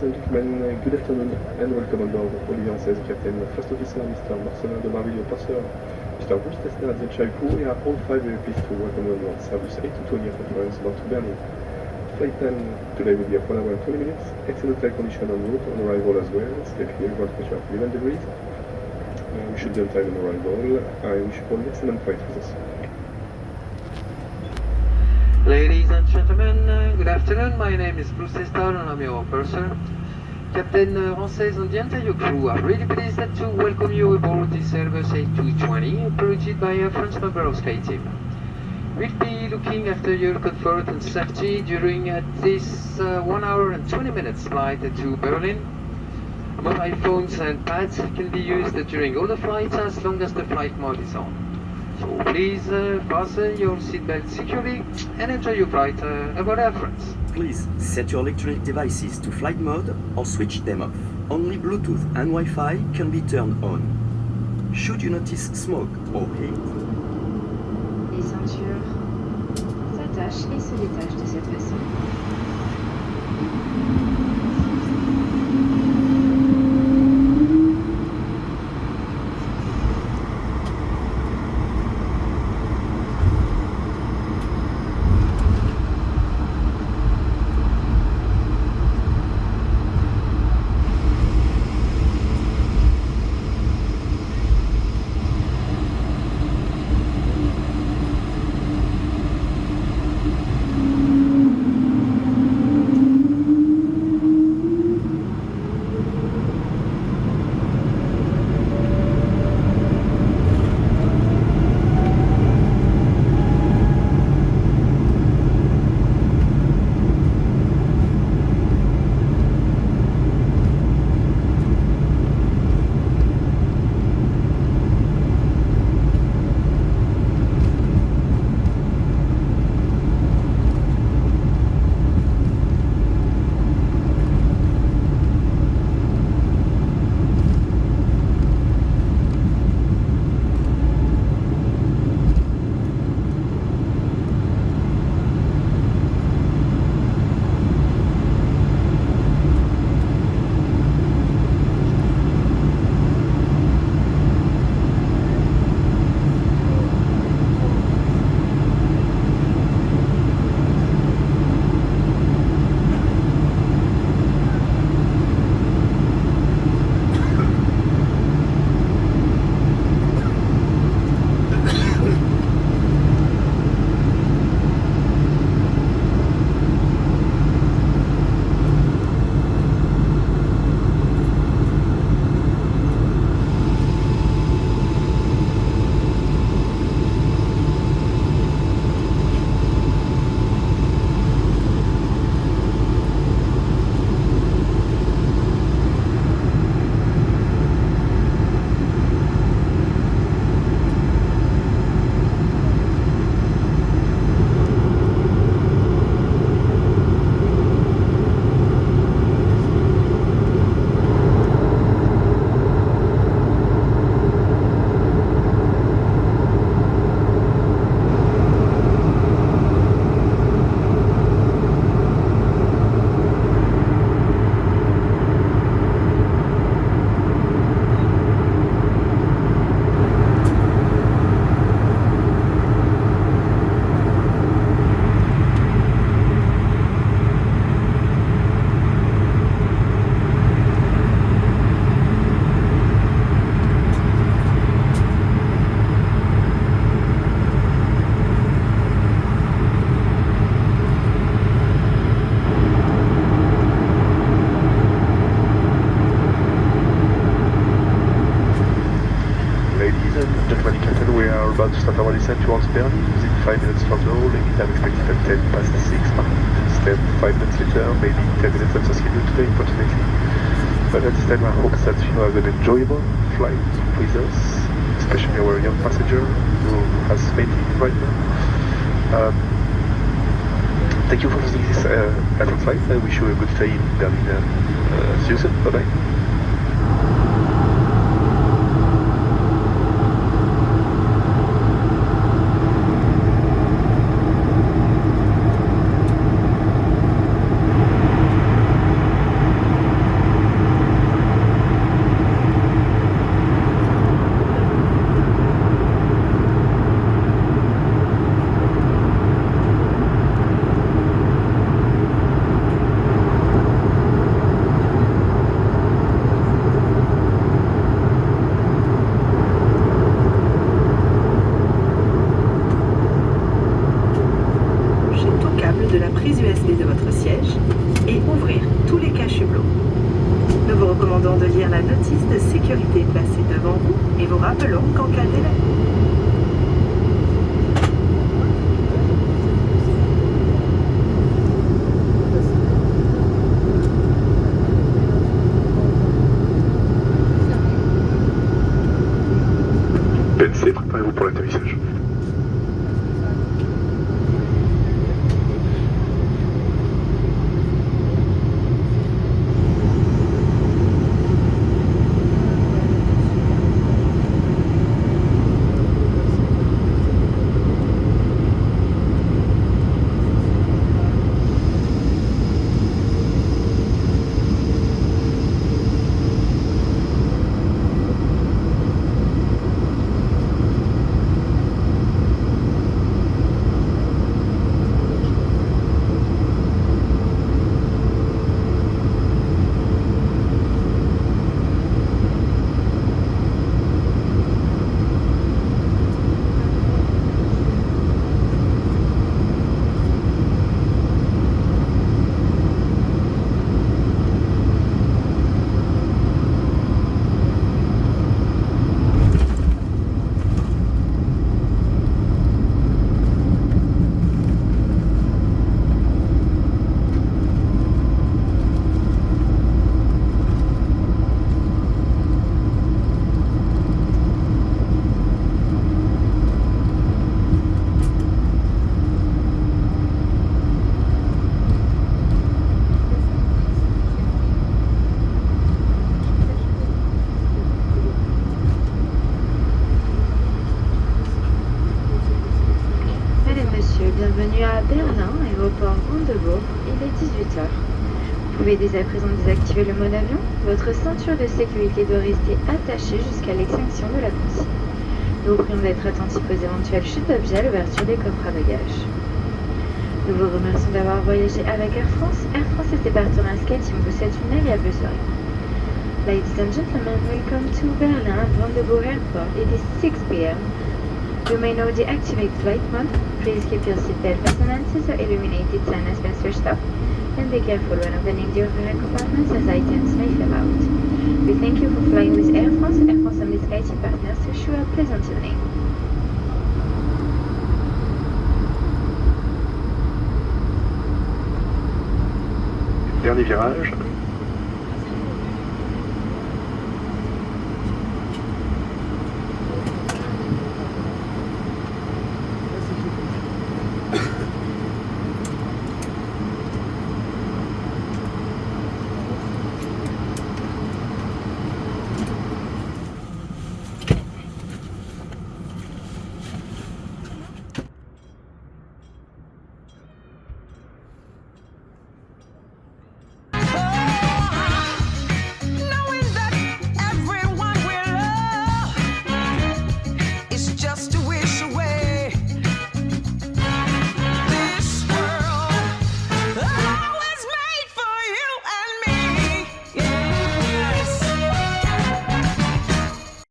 and gentlemen, good afternoon and welcome on board. Olivier says Captain, First Officer Mr. Marcelin de Marvillo, Purser, Mr. Bruce Tester at the Chai crew. We are all five very pleased to welcome you on board Airbus A220 for France about to Berlin. Flight time today will be of 1 hour and 20 minutes. Excellent air condition en route, on arrival as well. Step here, ground pressure of 11 degrees. We should be on time on arrival. I wish you all an excellent flight with us. Ladies and gentlemen, good afternoon. My name is Bruce Tester and I'm your purser. Captain Rances and the entire crew are really pleased to welcome you aboard this Airbus A220 operated by a French member of Sky Team. We'll be looking after your comfort and safety during this 1 hour and 20 minutes flight to Berlin. Mobile phones and pads can be used during all the flights as long as the flight mode is on. So please fasten your seatbelt securely and enjoy your flight aboard Air France. Please set your electronic devices to flight mode or switch them off. Only Bluetooth and Wi-Fi can be turned on. Should you notice smoke or heat, les ceintures s'attachent et se détachent de cette façon. About to start our descent towards Berlin within 5 minutes from now. Landing time expected at 10 past 6. Instead, 5 minutes later, maybe 10 minutes after schedule today, unfortunately. But at this time, I hope that you have an enjoyable flight with us, especially our young passenger who has fainted right now. Thank you for using this airport flight. I wish you a good stay in Berlin. See you soon. Bye-bye. est placé devant vous et vous rappelons qu'en cas de délai. PNC, préparez-vous pour l'atterrissage. Bienvenue à Berlin, Aéroport Brandebourg, il est 18h. Vous pouvez dès à présent désactiver le mode avion. Votre ceinture de sécurité doit rester attachée jusqu'à l'extinction de la consigne. Nous vous prions d'être attentifs aux éventuelles chutes d'objets à l'ouverture des coffres à bagages. Nous vous remercions d'avoir voyagé avec Air France. Air France et ses partenaires SkyTeam vous souhaitent une agréable soirée. Ladies and gentlemen, welcome to Berlin Brandenburg Airport. It is 6 p.m. You may now deactivate flight mode. Please keep your seatbelt fastened to the illuminated sign has been switched off, and be careful when opening the overhead compartments as items may fall out. We thank you for flying with Air France and the SkyTeam partners to wish you a pleasant evening. Dernier virage,